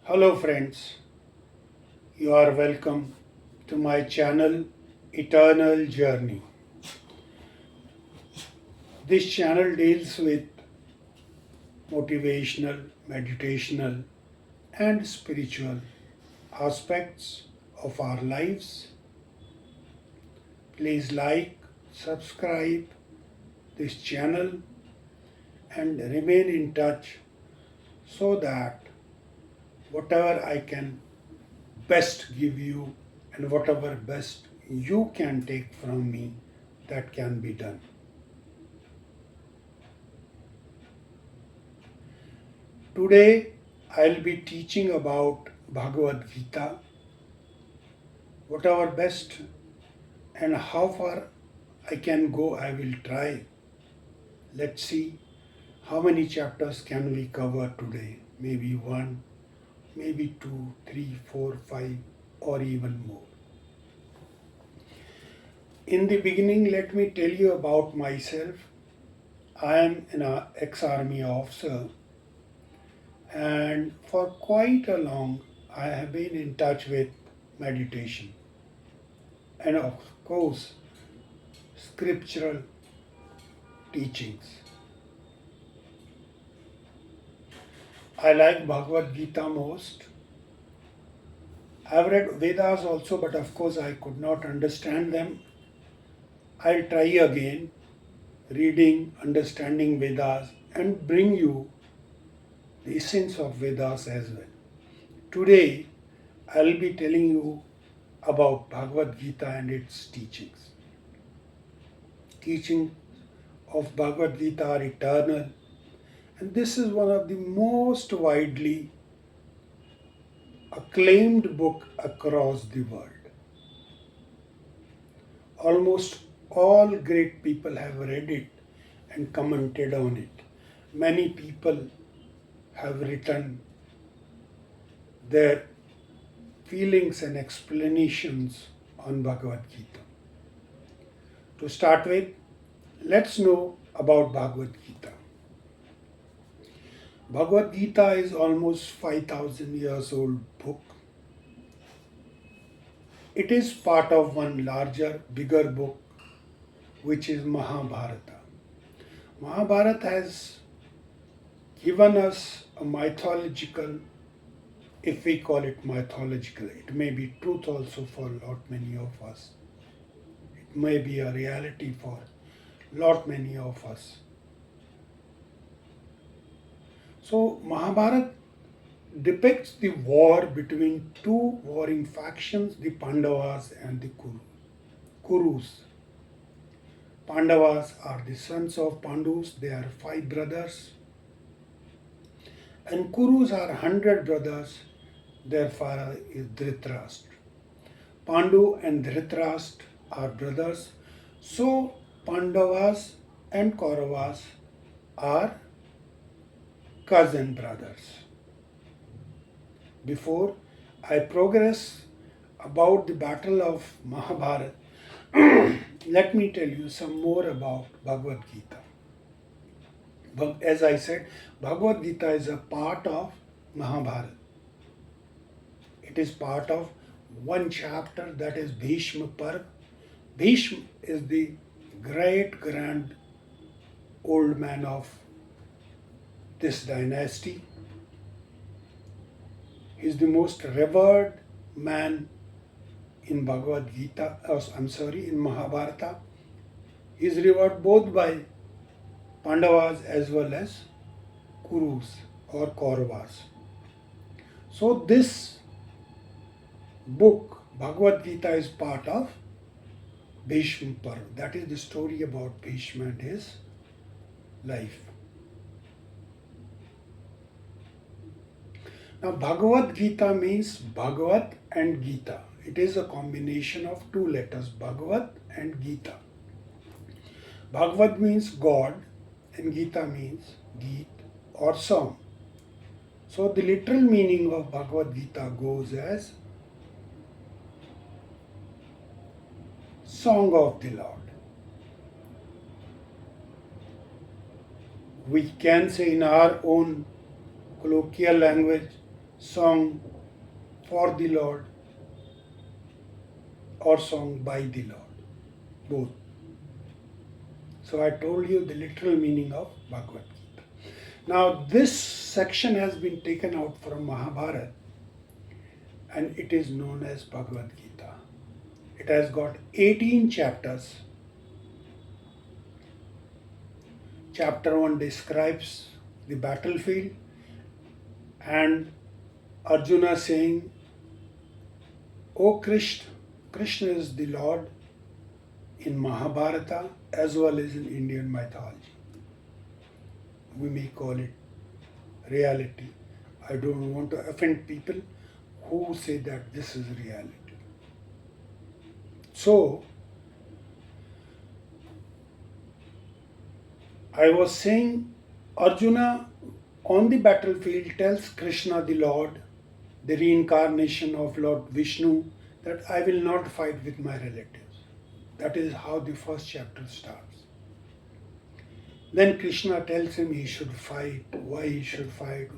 Hello, friends. You are welcome to my channel Eternal Journey. This channel deals with motivational, meditational, and spiritual aspects of our lives. Please like, subscribe this channel, and remain in touch so that whatever I can best give you and whatever best you can take from me, that can be done. Today I'll be teaching about Bhagavad Gita, whatever best and how far I can go, I will try. Let's see how many chapters can we cover today. Maybe one, maybe two, three, four, five, or even more. In the beginning, let me tell you about myself. I am an ex-army officer, and for quite a long I have been in touch with meditation and of course scriptural teachings. I like Bhagavad Gita most. I've read Vedas also, but of course I could not understand them. I'll try again reading, understanding Vedas and bring you the essence of Vedas as well. Today I'll be telling you about Bhagavad Gita and its teachings. Teachings of Bhagavad Gita are eternal, and this is one of the most widely acclaimed book across the world. Almost all great people have read it and commented on it. Many people have written their feelings and explanations on Bhagavad Gita. To start with, let's know about Bhagavad Gita. Bhagavad Gita is almost 5,000 years old book. It is part of one larger, bigger book, which is Mahabharata. Mahabharata has given us a mythological, if we call it mythological, it may be truth also for lot many of us. It may be a reality for lot many of us. So Mahabharata depicts the war between two warring factions, the Pandavas and the Kurus. Pandavas are the sons of Pandus, they are 5 brothers. And Kurus are 100 brothers, their father is Dhritarashtra. Pandu and Dhritarashtra are brothers, so Pandavas and Kauravas are cousin brothers. Before I progress about the battle of Mahabharata, let me tell you some more about Bhagavad Gita. As I said, Bhagavad Gita is a part of Mahabharata. It is part of one chapter, that is Bhishma Parv. Bhishma is the great grand old man of this dynasty. He is the most revered man in Bhagavad Gita, in Mahabharata. He is revered both by Pandavas as well as Kurus or Kauravas. So this book, Bhagavad Gita, is part of Bhishma Parv. That is the story about Bhishma and his life. Now Bhagavad Gita means Bhagavat and Gita. It is a combination of two letters, Bhagavat and Gita. Bhagavad means God and Gita means Geet or song. So the literal meaning of Bhagavad Gita goes as Song of the Lord. We can say in our own colloquial language, song for the Lord or song by the Lord, both. So I told you the literal meaning of Bhagavad Gita. Now this section has been taken out from Mahabharata and it is known as Bhagavad Gita. It has got 18 chapters. Chapter 1 describes the battlefield and Arjuna saying, O Krishna, Krishna is the Lord in Mahabharata as well as in Indian mythology. We may call it reality. I don't want to offend people who say that this is reality. So, I was saying Arjuna on the battlefield tells Krishna the Lord, the reincarnation of Lord Vishnu, that I will not fight with my relatives. That is how the first chapter starts. Then Krishna tells him he should fight, why he should fight,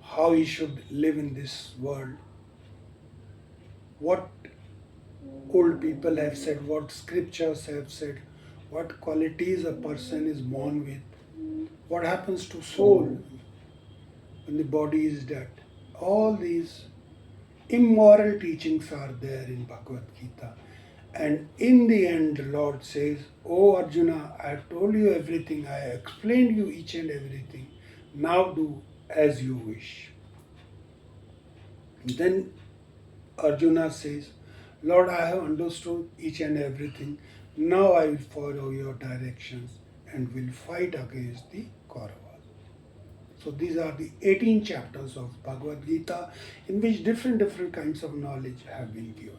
how he should live in this world. What old people have said, what scriptures have said, what qualities a person is born with, what happens to soul when the body is dead. All these immoral teachings are there in Bhagavad Gita. And in the end, the Lord says, Oh Arjuna, I have told you everything, I have explained you each and everything. Now do as you wish. Then Arjuna says, Lord, I have understood each and everything. Now I will follow your directions and will fight against the Kauravas. So these are the 18 chapters of Bhagavad Gita in which different kinds of knowledge have been given.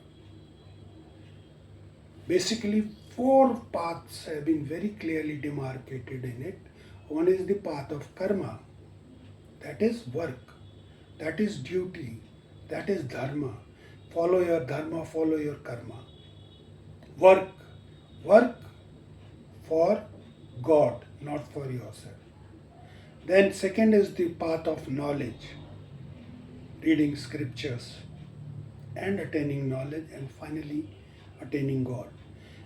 Basically, 4 paths have been very clearly demarcated in it. One is the path of karma, that is work, that is duty, that is dharma. Follow your dharma, follow your karma. Work for God, not for yourself. Then second is the path of knowledge, reading scriptures and attaining knowledge, and finally attaining God.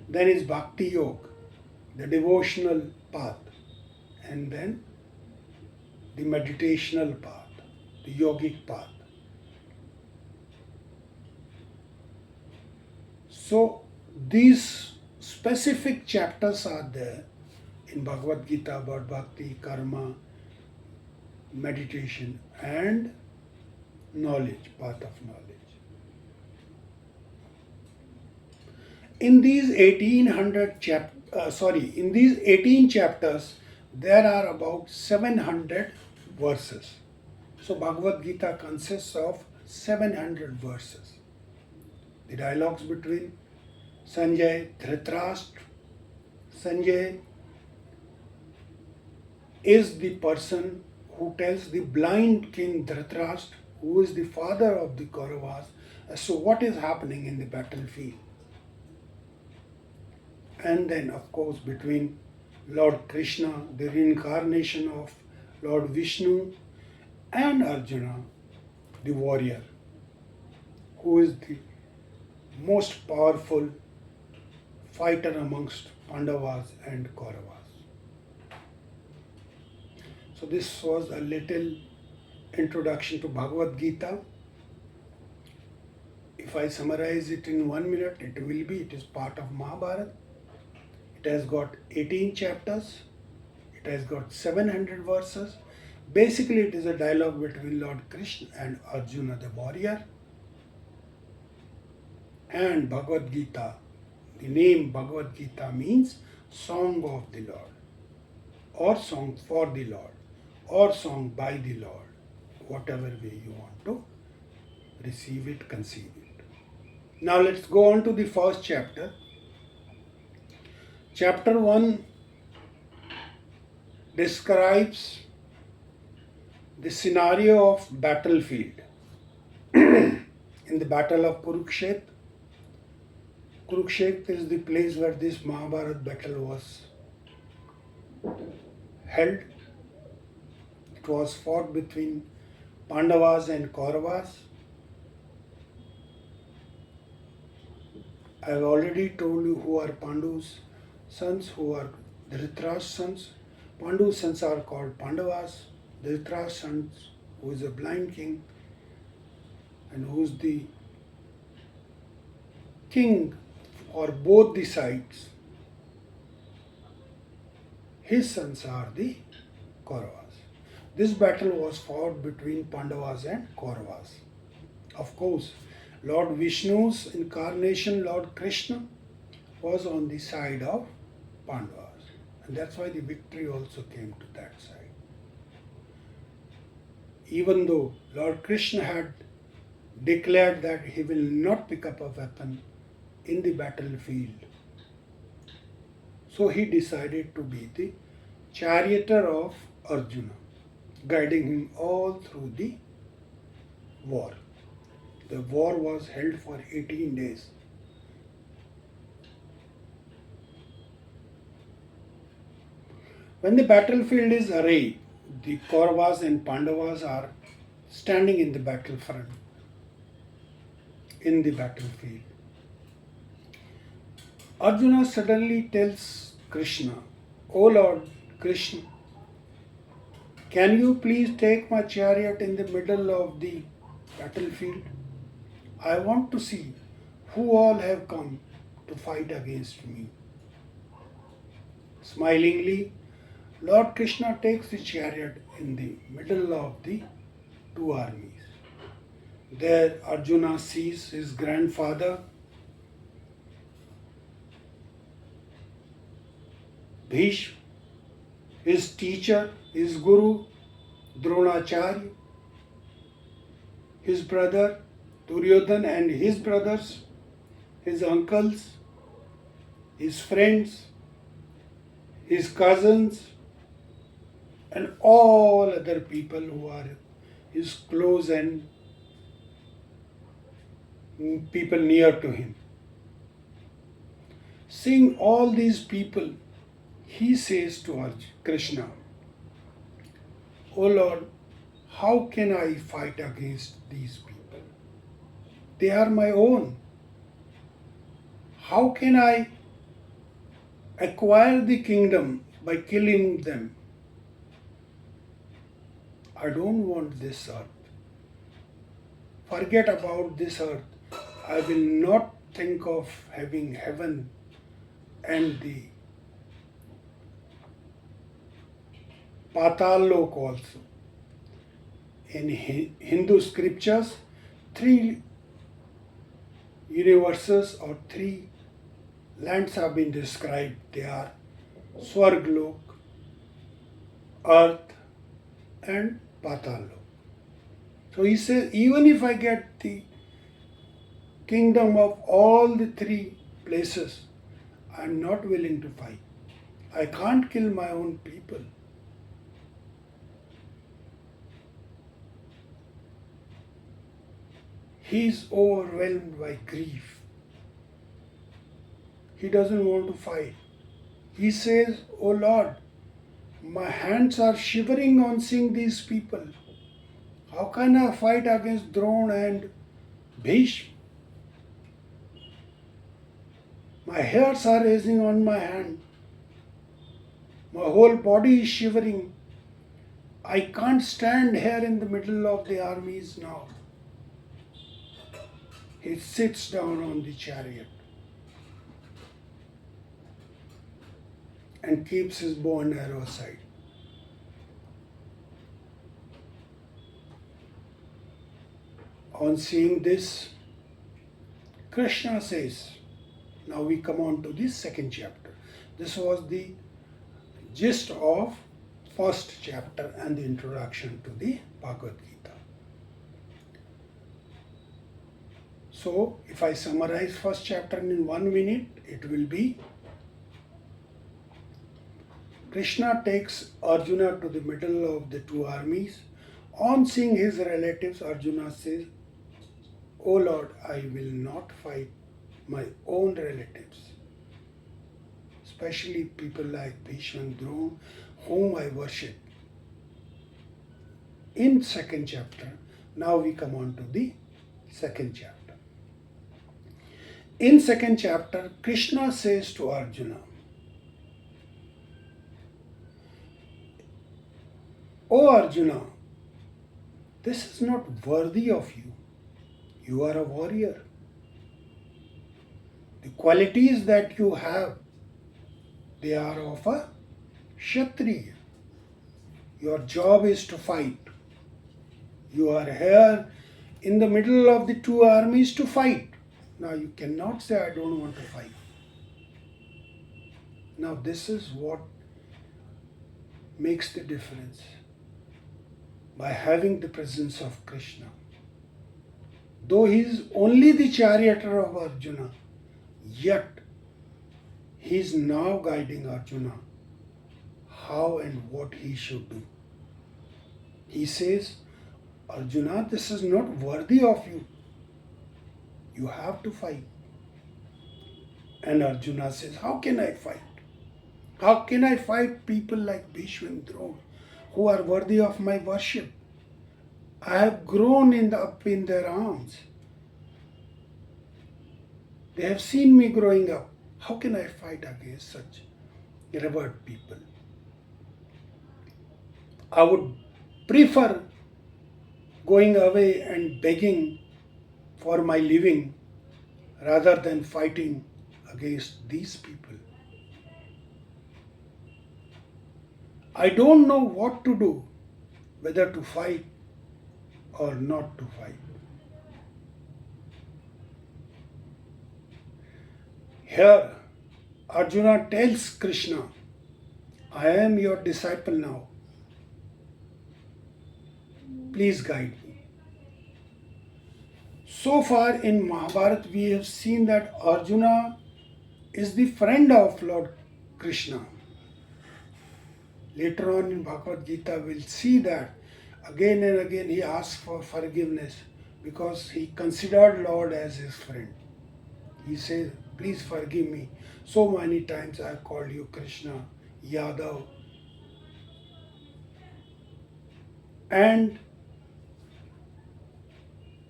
Then is Bhakti Yoga, the devotional path, and then the meditational path, the yogic path. So these specific chapters are there in Bhagavad Gita about Bhakti, Karma, meditation and knowledge, path of knowledge. In these 18 chapters, there are about 700 verses. So Bhagavad Gita consists of 700 verses. The dialogues between Sanjay, Dhritarashtra. Sanjay is the person who tells the blind king Dhritarashtra, who is the father of the Kauravas, as to what is happening in the battlefield. And then, of course, between Lord Krishna, the reincarnation of Lord Vishnu, and Arjuna, the warrior, who is the most powerful fighter amongst Pandavas and Kauravas. So this was a little introduction to Bhagavad Gita. If I summarize it in 1 minute, it is part of Mahabharata. It has got 18 chapters. It has got 700 verses. Basically, it is a dialogue between Lord Krishna and Arjuna the warrior. And Bhagavad Gita, the name Bhagavad Gita means Song of the Lord, or Song for the Lord, or Song by the Lord, whatever way you want to receive it, conceive it. Now let's go on to the first chapter. Chapter 1 describes the scenario of battlefield. In the battle of Kurukshetra, Kurukshetra is the place where this Mahabharata battle was held. It was fought between Pandavas and Kauravas. I have already told you who are Pandu's sons, who are Dhritarashtra's sons. Pandu's sons are called Pandavas. Dhritarashtra's sons, who is a blind king and who is the king for both the sides. His sons are the Kauravas. This battle was fought between Pandavas and Kauravas. Of course, Lord Vishnu's incarnation, Lord Krishna, was on the side of Pandavas. And that's why the victory also came to that side. Even though Lord Krishna had declared that he will not pick up a weapon in the battlefield, so he decided to be the charioteer of Arjuna, guiding him all through the war. The war was held for 18 days. When the battlefield is arrayed, the Kauravas and Pandavas are standing in the battlefront, in the battlefield. Arjuna suddenly tells Krishna, "O Lord Krishna, can you please take my chariot in the middle of the battlefield? I want to see who all have come to fight against me." Smilingly, Lord Krishna takes the chariot in the middle of the two armies. There Arjuna sees his grandfather, Bhishma, his teacher, his guru, Dronacharya, his brother Duryodhan and his brothers, his uncles, his friends, his cousins, and all other people who are his close and people near to him. Seeing all these people, he says to Krishna, "O Lord, how can I fight against these people? They are my own. How can I acquire the kingdom by killing them? I don't want this earth. Forget about this earth. I will not think of having heaven and the Patal Lok also." In Hindu scriptures, three universes or three lands have been described. They are Swarglok, Earth, and Patal Lok. So he says, even if I get the kingdom of all the three places, I am not willing to fight. I can't kill my own people. He is overwhelmed by grief. He doesn't want to fight. He says, "O Lord, my hands are shivering on seeing these people. How can I fight against Drona and Bhishma? My hairs are raising on my hand. My whole body is shivering. I can't stand here in the middle of the armies now." He sits down on the chariot and keeps his bow and arrow aside. On seeing this, Krishna says, now we come on to the second chapter. This was the gist of first chapter and the introduction to the Bhagavad Gita. So, if I summarize first chapter in 1 minute, it will be: Krishna takes Arjuna to the middle of the two armies. On seeing his relatives, Arjuna says, "O Lord, I will not fight my own relatives, especially people like Bhishma and Drona, whom I worship. in second chapter. Now we come on to the second chapter. In second chapter, Krishna says to Arjuna, "O Arjuna, this is not worthy of you. You are a warrior. The qualities that you have, they are of a Kshatriya. Your job is to fight. You are here in the middle of the two armies to fight. Now you cannot say, I don't want to fight." Now this is what makes the difference. By having the presence of Krishna. Though he is only the charioteer of Arjuna, yet he is now guiding Arjuna how and what he should do. He says, Arjuna, this is not worthy of you. You have to fight. And Arjuna says, how can I fight? How can I fight people like Bhishma and Drona who are worthy of my worship? I have grown up in their arms. They have seen me growing up. How can I fight against such revered people? I would prefer going away and begging for my living rather than fighting against these people. I don't know what to do, whether to fight or not to fight. Here, Arjuna tells Krishna, I am your disciple now. Please guide me. So far in Mahabharata, we have seen that Arjuna is the friend of Lord Krishna. Later on in Bhagavad Gita, we'll see that again and again he asks for forgiveness because he considered Lord as his friend. He says, please forgive me. So many times I have called you Krishna, Yadav. And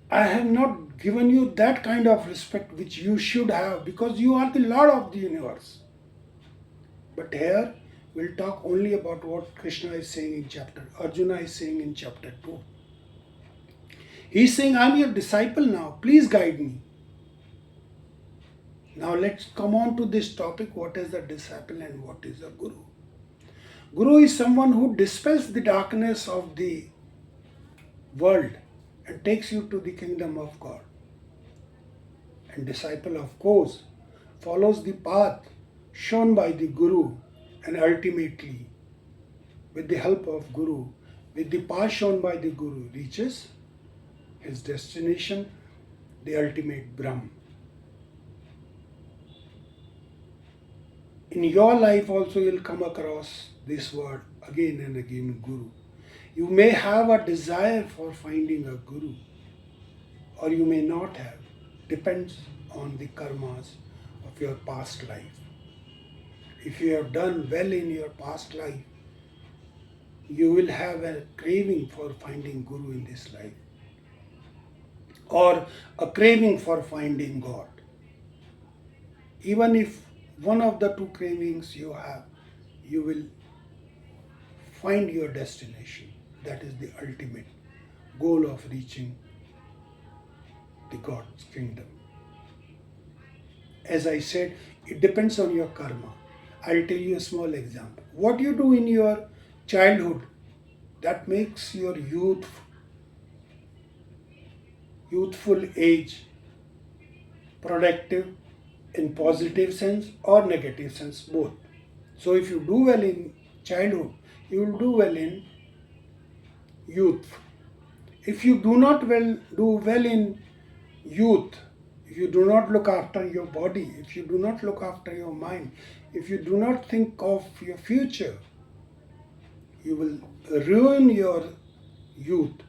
I have not given you that kind of respect which you should have because you are the Lord of the universe. But here we'll talk only about what Krishna is saying in Arjuna is saying in chapter 2. He's saying, I'm your disciple now, please guide me. Now let's come on to this topic, what is a disciple and what is a guru? Guru is someone who dispels the darkness of the world and takes you to the kingdom of God. And disciple, of course, follows the path shown by the Guru and ultimately, with the help of Guru, with the path shown by the Guru, reaches his destination, the ultimate Brahm. In your life also you'll come across this word again and again, Guru. You may have a desire for finding a Guru or you may not have. Depends on the karmas of your past life. If you have done well in your past life, you will have a craving for finding Guru in this life or a craving for finding God. Even if one of the two cravings you have, you will find your destination. That is the ultimate goal of reaching the God's kingdom. As I said, it depends on your karma. I'll tell you a small example. What you do in your childhood, that makes your youthful age productive in positive sense or negative sense, both. So if you do well in childhood, you will do well in youth. If you do not do well in youth, if you do not look after your body, if you do not look after your mind, if you do not think of your future, you will ruin your youth.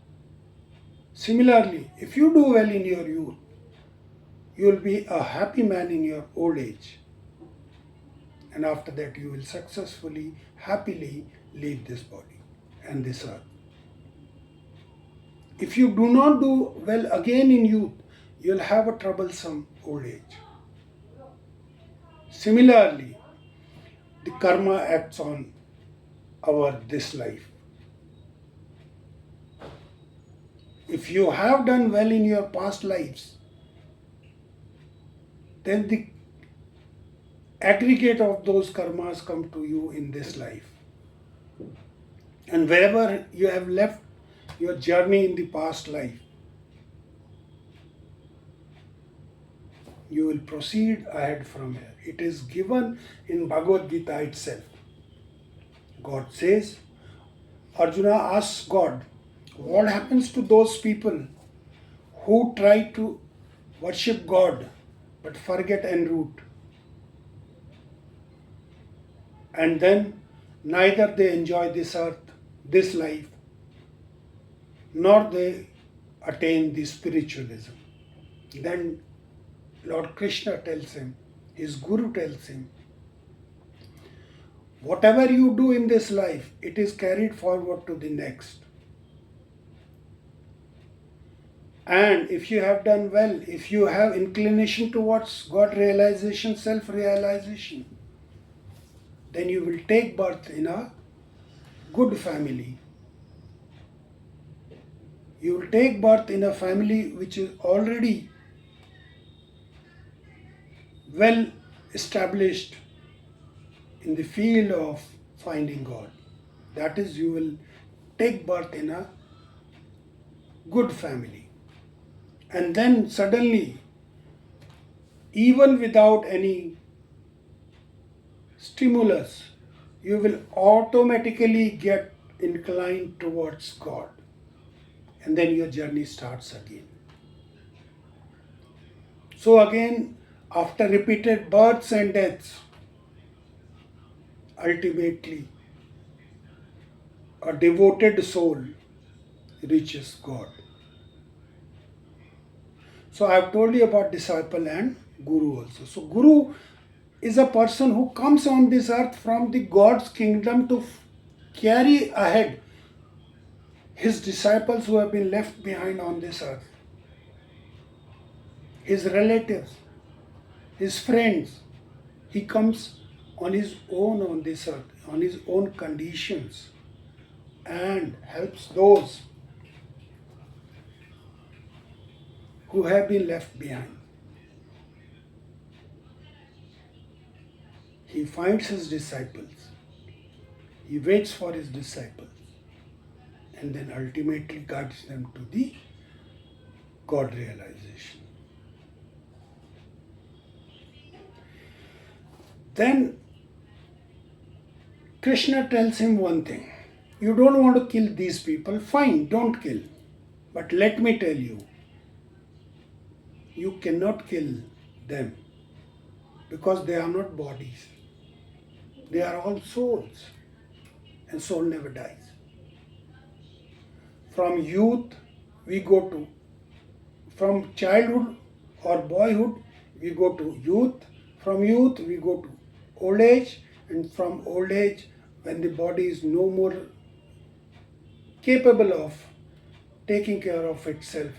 Similarly, if you do well in your youth, you will be a happy man in your old age. And after that, you will successfully, happily leave this body and this earth. If you do not do well again in youth, you'll have a troublesome old age. Similarly, the karma acts on our this life. If you have done well in your past lives, then the aggregate of those karmas come to you in this life. And wherever you have left your journey in the past life, you will proceed ahead from here. It is given in Bhagavad Gita itself. God says, Arjuna asks God, what happens to those people who try to worship God but forget en route? And then neither they enjoy this earth, this life, nor they attain the spiritualism. Then Lord Krishna tells him, his Guru tells him, whatever you do in this life, it is carried forward to the next. And if you have done well, if you have inclination towards God realization, self realization, then you will take birth in a good family. You will take birth in a family which is already well established in the field of finding God. That is, you will take birth in a good family. And then suddenly, even without any stimulus, you will automatically get inclined towards God. And then your journey starts again. So again, after repeated births and deaths, ultimately a devoted soul reaches God. So I have told you about disciple and guru also. So guru is a person who comes on this earth from the God's kingdom to carry ahead his disciples who have been left behind on this earth, his relatives, his friends. He comes on his own on this earth, on his own conditions, and helps those who have been left behind. He finds his disciples, he waits for his disciples, and then ultimately guides them to the God realization. Then Krishna tells him one thing. You don't want to kill these people, fine, don't kill. But let me tell you, you cannot kill them because they are not bodies. They are all souls, and soul never dies. From youth we go to, from childhood or boyhood we go to youth, from youth we go to old age, and from old age, when the body is no more capable of taking care of itself,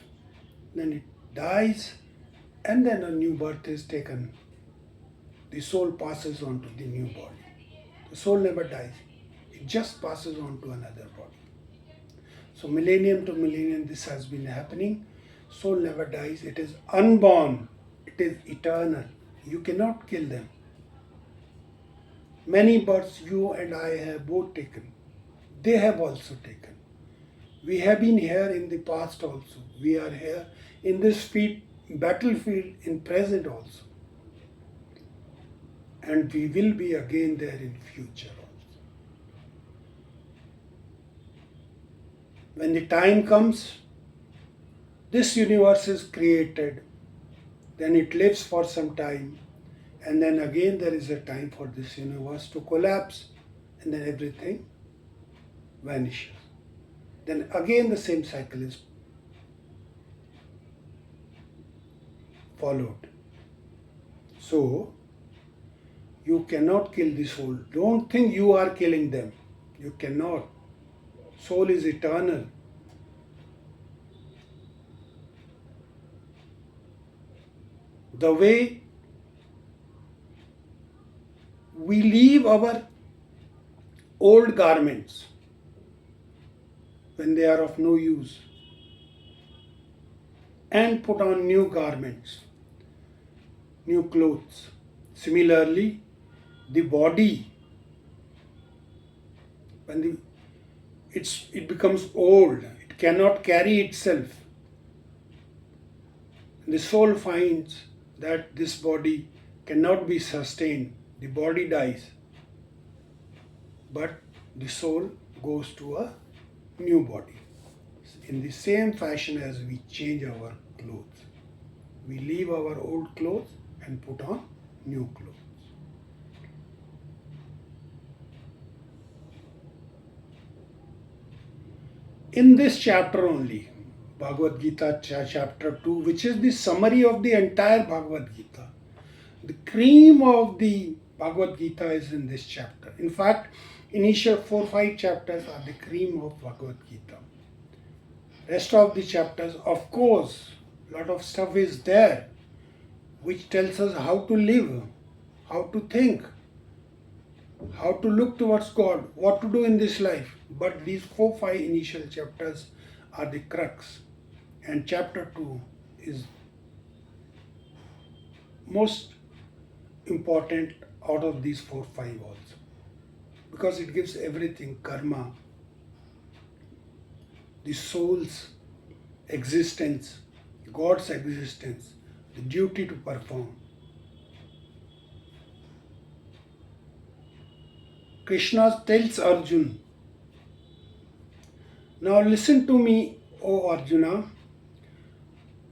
then it dies, and then a new birth is taken. The soul passes on to the new body. The soul never dies. It just passes on to another body. So millennium to millennium this has been happening. Soul never dies. It is unborn. It is eternal. You cannot kill them. Many births you and I have both taken. They have also taken. We have been here in the past also. We are here in this battlefield in present also. And we will be again there in future also. When the time comes, this universe is created, then it lives for some time, and then again there is a time for this universe to collapse, and then everything vanishes. Then again the same cycle is followed. So, you cannot kill the soul. Don't think you are killing them. You cannot. Soul is eternal. The way we leave our old garments when they are of no use and put on new garments, new clothes. Similarly, the body, when it becomes old, it cannot carry itself. The soul finds that this body cannot be sustained. The body dies, but the soul goes to a new body. In the same fashion as we change our clothes, we leave our old clothes and put on new clothes. In this chapter only, Bhagavad Gita chapter 2, which is the summary of the entire Bhagavad Gita, the cream of the Bhagavad Gita is in this chapter. In fact, initial 4-5 chapters are the cream of Bhagavad Gita. Rest of the chapters, of course, a lot of stuff is there which tells us how to live, how to think, how to look towards God, what to do in this life. But these 4-5 initial chapters are the crux, and chapter 2 is most important out of these 4-5 also, because it gives everything: karma, the soul's existence, God's existence, the duty to perform. Krishna tells Arjuna, now listen to me, O Arjuna,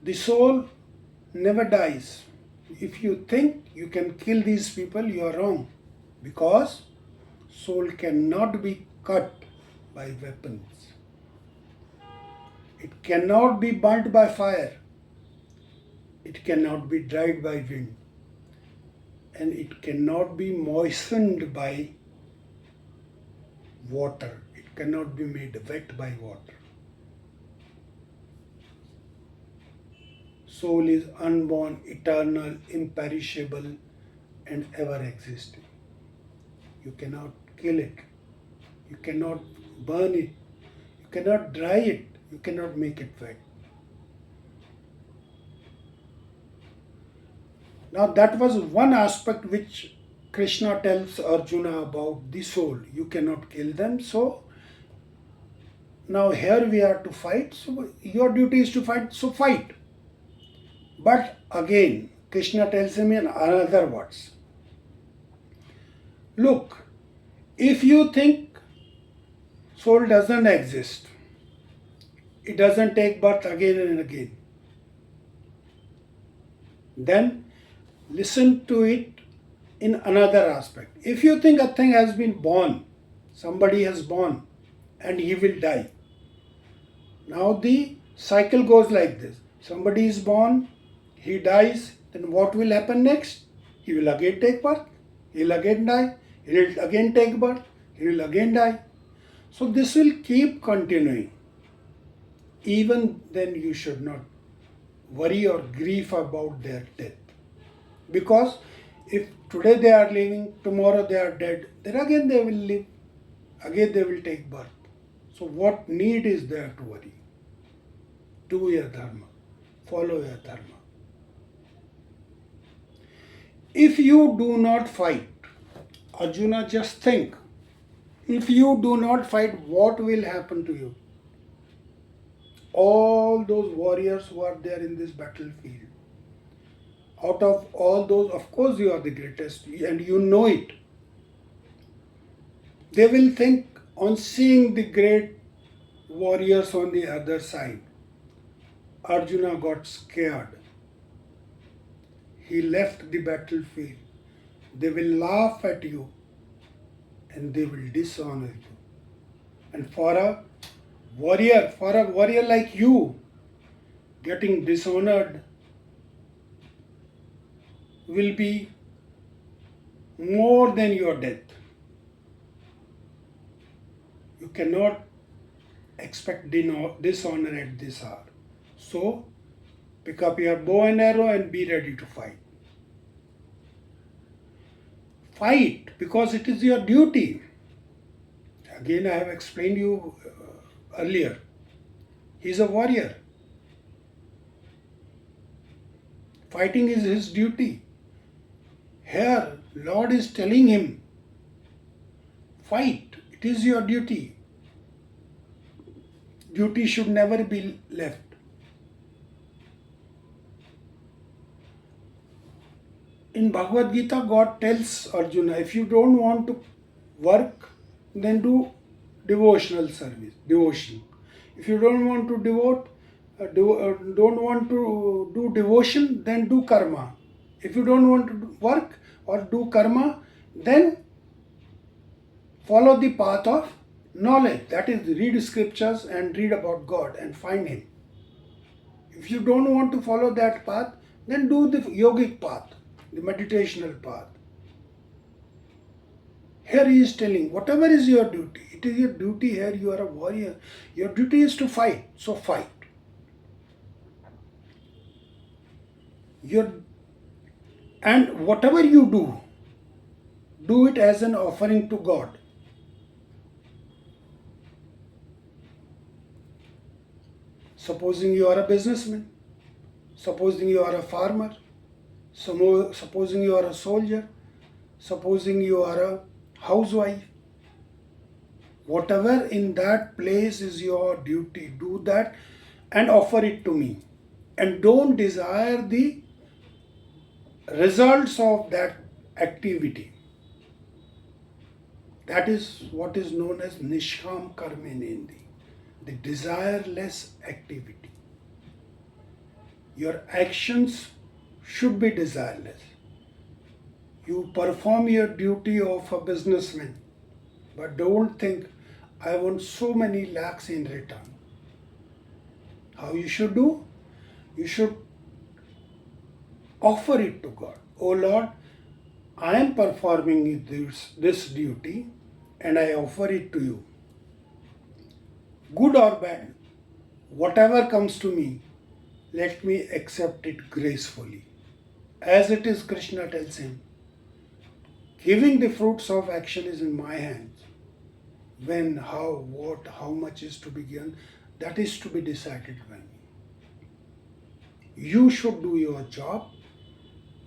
the soul never dies. If you think you can kill these people, you are wrong, because soul cannot be cut by weapons. It cannot be burnt by fire. It cannot be dried by wind. And it cannot be moistened by water. It cannot be made wet by water. Soul is unborn, eternal, imperishable, and ever existing. You cannot kill it. You cannot burn it. You cannot dry it. You cannot make it wet. Now that was one aspect which Krishna tells Arjuna about the soul. You cannot kill them. So now here we are to fight. So your duty is to fight. So fight. But again, Krishna tells him in another words. Look, if you think soul doesn't exist, it doesn't take birth again and again, then listen to it in another aspect. If you think a thing has been born, somebody has born, and he will die. Now the cycle goes like this. Somebody is born, he dies, then what will happen next? He will again take birth, he will again die, he will again take birth, he will again die. So this will keep continuing. Even then you should not worry or grieve about their death. Because if today they are living, tomorrow they are dead, then again they will live, again they will take birth. So what need is there to worry? Do your dharma, follow your dharma. If you do not fight, Arjuna, just think, if you do not fight, what will happen to you? All those warriors who are there in this battlefield, out of all those, of course you are the greatest and you know it. They will think on seeing the great warriors on the other side. Arjuna got scared. He left the battlefield. They will laugh at you and they will dishonor you. And for a warrior like you, getting dishonored will be more than your death. You cannot expect dishonor at this hour. So Pick up your bow and arrow and be ready to fight. Fight because it is your duty. Again, I have explained you earlier. He is a warrior. Fighting is his duty. Here, Lord is telling him, fight. It is your duty. Duty should never be left. In Bhagavad Gita, God tells Arjuna, if you don't want to work, then do devotional service, devotion. If you don't want to don't want to do devotion, then do karma. If you don't want to work or do karma, then follow the path of knowledge. That is, read scriptures and read about God and find Him. If you don't want to follow that path, then do the yogic path, the meditational path. Here he is telling, whatever is your duty, it is your duty here, you are a warrior. Your duty is to fight, so fight. And whatever you do it as an offering to God. Supposing you are a businessman, supposing you are a farmer, supposing you are a soldier, supposing you are a housewife, whatever in that place is your duty, do that and offer it to me. And don't desire the results of that activity. That is what is known as Nishkam Karmenendi, the desireless activity. Your actions should be desireless. You perform your duty of a businessman, but don't think, I want so many lakhs in return. How you should do? You should offer it to God. Oh Lord, I am performing this duty and I offer it to you. Good or bad, whatever comes to me, let me accept it gracefully. As it is, Krishna tells him, giving the fruits of action is in my hands. When, how, what, how much is to be given, that is to be decided by me. You should do your job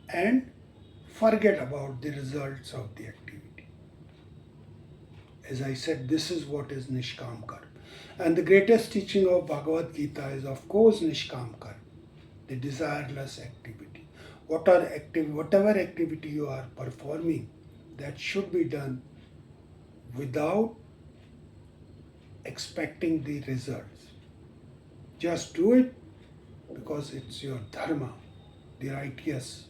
and forget about the results of the activity. As I said, this is what is Nishkam Karma. And the greatest teaching of Bhagavad Gita is, of course, Nishkam Karma, the desireless activity. Whatever activity you are performing, that should be done without expecting the results. Just do it because it's your dharma, the righteous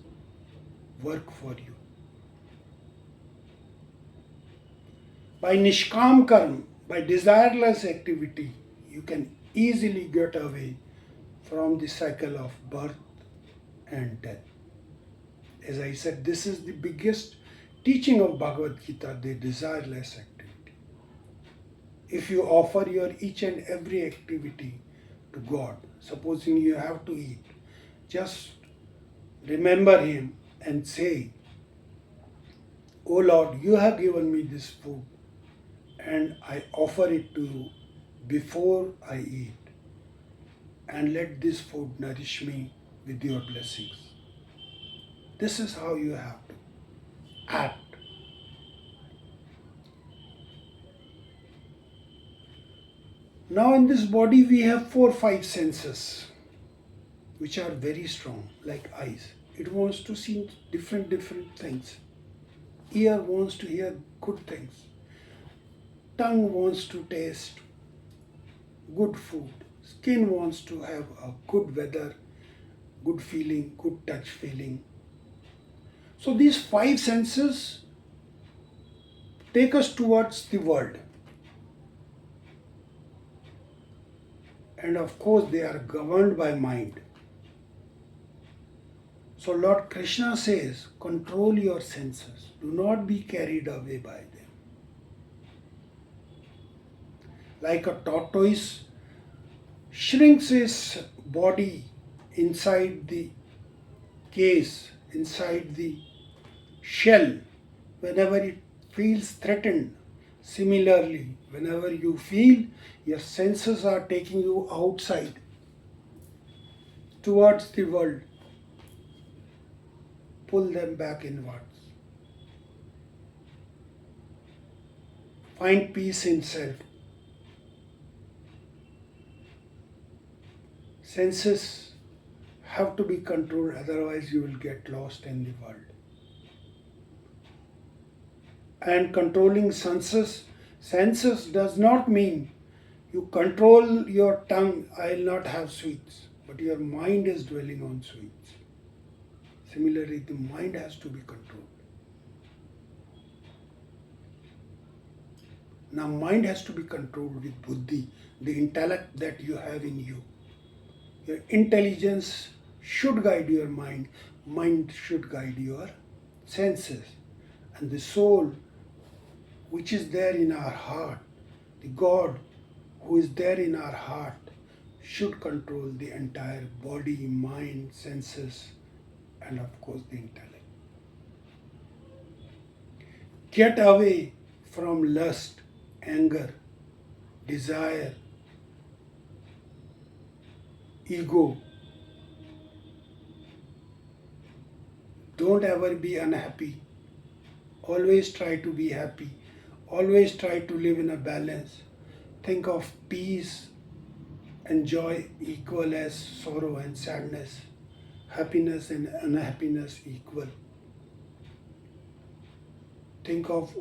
work for you. By Nishkam Karma, by desireless activity, you can easily get away from the cycle of birth and death. As I said, this is the biggest teaching of Bhagavad Gita, the desireless activity. If you offer your each and every activity to God, supposing you have to eat, just remember Him and say, Oh Lord, you have given me this food and I offer it to you before I eat, and let this food nourish me with your blessings. This is how you have to act. Now in this body we have 4-5 senses which are very strong, like eyes. It wants to see different things. Ear wants to hear good things. Tongue wants to taste good food. Skin wants to have a good weather, good feeling, good touch feeling. So these 5 senses take us towards the world. And of course they are governed by mind. So Lord Krishna says, control your senses. Do not be carried away by them. Like a tortoise shrinks its body inside the case, inside the shell, whenever it feels threatened. Similarly, whenever you feel your senses are taking you outside towards the world, pull them back inwards. Find peace in self. Senses have to be controlled, otherwise, you will get lost in the world. And controlling senses does not mean you control your tongue, I will not have sweets, but your mind is dwelling on sweets. Similarly, the mind has to be controlled. Now, mind has to be controlled with buddhi, the intellect that you have in you. Your intelligence should guide your mind, mind should guide your senses. And the soul, which is there in our heart, the God who is there in our heart, should control the entire body, mind, senses, and of course the intellect. Get away from lust, anger, desire, ego. Don't ever be unhappy. Always try to be happy. Always try to live in a balance. Think of peace and joy equal as sorrow and sadness. Happiness and unhappiness equal. Think of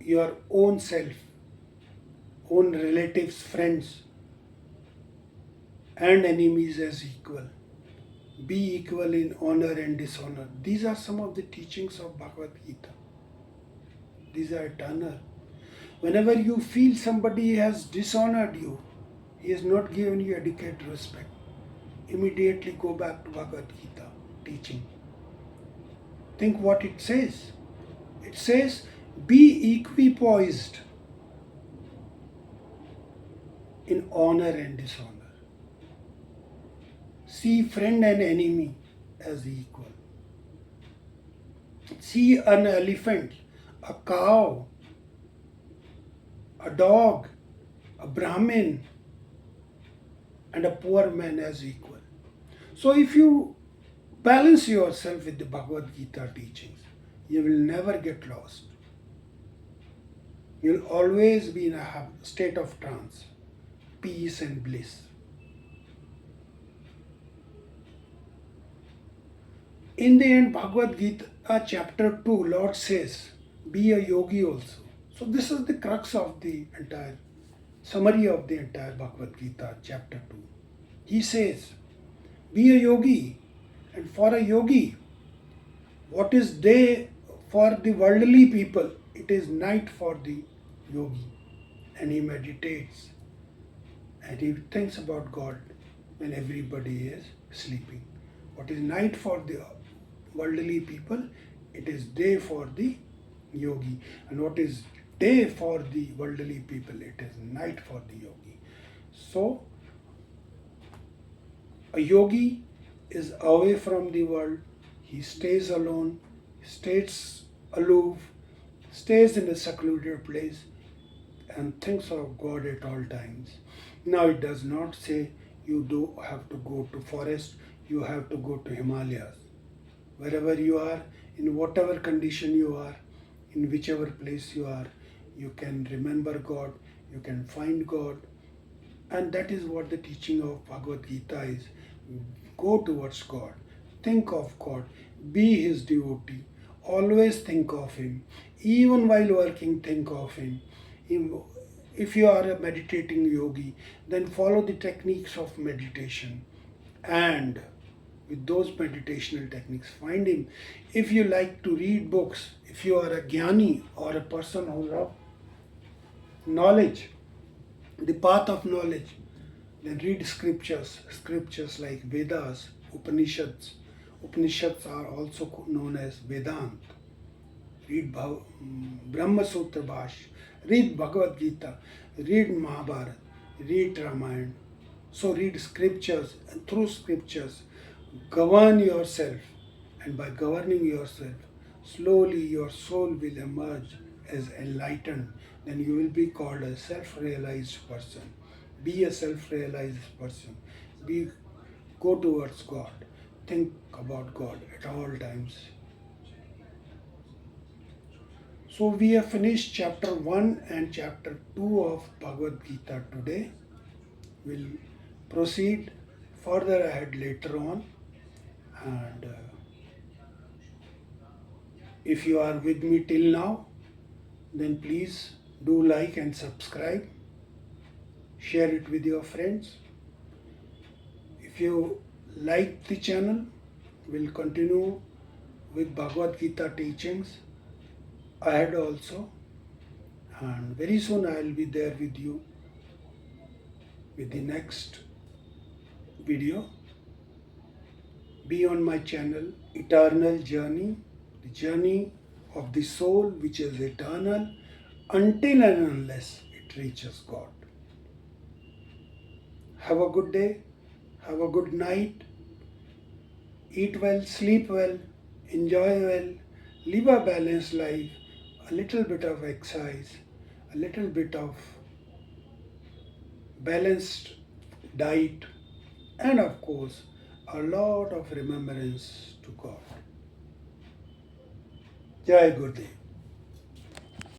your own self, own relatives, friends, and enemies as equal. Be equal in honor and dishonor. These are some of the teachings of Bhagavad Gita. These are eternal. Whenever you feel somebody has dishonored you, he has not given you adequate respect, immediately go back to Bhagavad Gita teaching. Think what it says. It says, be equipoised in honor and dishonor. See friend and enemy as equal. See an elephant, a cow, a dog, a Brahmin, and a poor man as equal. So if you balance yourself with the Bhagavad Gita teachings, you will never get lost. You will always be in a state of trance, peace and bliss. In the end, Bhagavad Gita chapter 2, Lord says, be a yogi also. So this is the crux of the entire summary of the entire Bhagavad Gita chapter 2. He says, be a yogi. And for a yogi, what is day for the worldly people, it is night for the yogi. And he meditates and he thinks about God when everybody is sleeping. What is night for the worldly people, it is day for the yogi. And what is day for the worldly people, it is night for the yogi. So, a yogi is away from the world, he stays alone, stays aloof, stays in a secluded place and thinks of God at all times. Now it does not say you do have to go to forest, you have to go to Himalayas. Wherever you are, in whatever condition you are, in whichever place you are, you can remember God, you can find God. And that is what the teaching of Bhagavad Gita is. Go towards God, think of God, be His devotee, always think of Him. Even while working, think of Him. If you are a meditating yogi, then follow the techniques of meditation and with those meditational techniques find Him. If you like to read books, if you are a jnani or a person who loves knowledge, the path of knowledge, then read scriptures like Vedas, Upanishads. Upanishads are also known as Vedant. Read Brahma Sutra Bhash, read Bhagavad Gita, read Mahabharata, read Ramayana, So read scriptures, and through scriptures, govern yourself. And by governing yourself, slowly your soul will emerge as enlightened. Then you will be called a self-realized person. Be a self-realized person. Be Go towards God. Think about God at all times. So we have finished chapter 1 and chapter 2 of Bhagavad Gita today. We'll proceed further ahead later on. And if you are with me till now, then please do like and subscribe. Share it with your friends. If you like the channel, we'll continue with Bhagavad Gita teachings ahead also. And very soon I will be there with you with the next video. Be on my channel, Eternal Journey, the journey of the soul which is eternal until and unless it reaches God. Have a good day, have a good night, eat well, sleep well, enjoy well, live a balanced life, a little bit of exercise, a little bit of balanced diet, and of course, a lot of remembrance to God. Jai Gurudev.